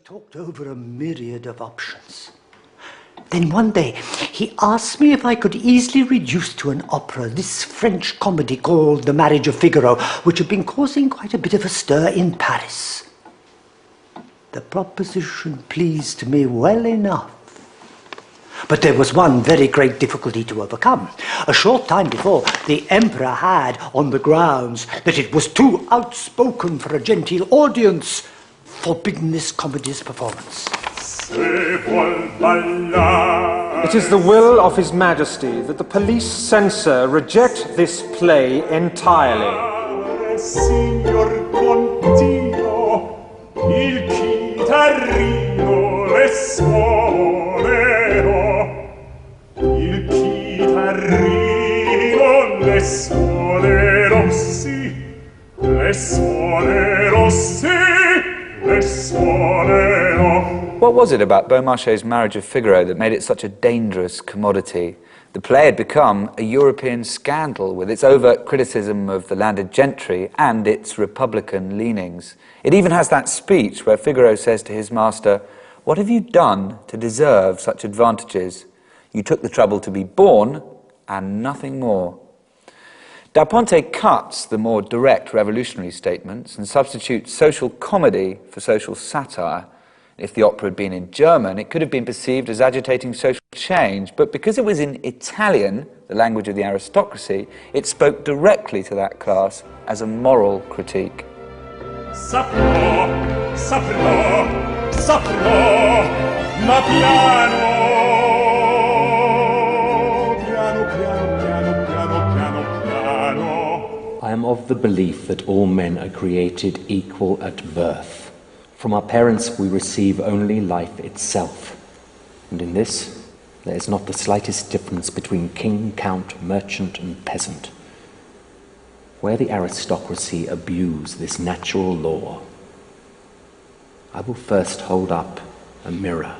talked over a myriad of options. Then one day, he asked me if I could easily reduce to an opera this French comedy called The Marriage of Figaro, which had been causing quite a bit of a stir in Paris. The proposition pleased me well enough. But there was one very great difficulty to overcome. A short time before, the Emperor had, on the grounds that it was too outspoken for a genteel audience, forbidden this comedy's performance. It is the will of His Majesty that the police censor reject this play entirely. Signor Contino, il chitarrino le suonerò, il chitarrino le suonerò, sì, le suonerò, sì, le suonerò. What was it about Beaumarchais' Marriage of Figaro that made it such a dangerous commodity? The play had become a European scandal with its overt criticism of the landed gentry and its republican leanings. It even has that speech where Figaro says to his master, "What have you done to deserve such advantages? You took the trouble to be born and nothing more." Da Ponte cuts the more direct revolutionary statements and substitutes social comedy for social satire. If the opera had been in German, it could have been perceived as agitating social change, but because it was in Italian, the language of the aristocracy, it spoke directly to that class as a moral critique. Saprò, saprò, saprò, ma piano, piano, piano, piano, piano, piano, piano. I am of the belief that all men are created equal at birth. From our parents we receive only life itself, and in this there is not the slightest difference between king, count, merchant and peasant. Where the aristocracy abuse this natural law, I will first hold up a mirror,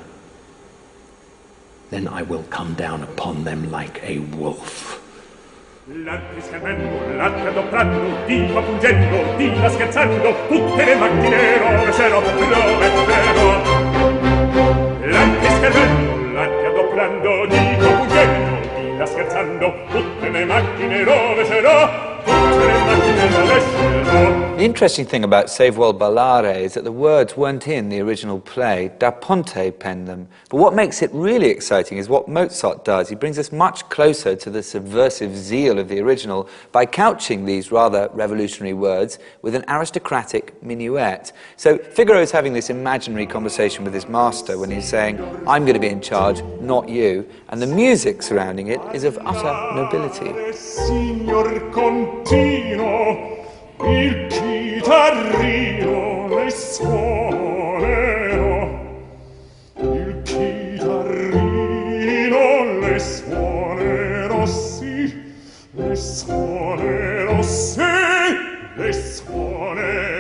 then I will come down upon them like a wolf. L'arte schermendo, l'arte adoprando, dico pungendo, dica scherzando, tutte le macchine rovescerò, rovesterò. L'arte schermendo, l'arte adoprando, dico pungendo, dica scherzando, tutte le macchine rovescerò, tutte le macchine rovescerò. The interesting thing about Se vuol ballare is that the words weren't in the original play. Da Ponte penned them. But what makes it really exciting is what Mozart does. He brings us much closer to the subversive zeal of the original by couching these rather revolutionary words with an aristocratic minuet. So Figaro's having this imaginary conversation with his master when he's saying, "I'm going to be in charge, not you." And the music surrounding it is of utter nobility. Signor Contino, il chitarrino le suonerò, il chitarrino le suonerò, sì, le suonerò, sì, le suonerò.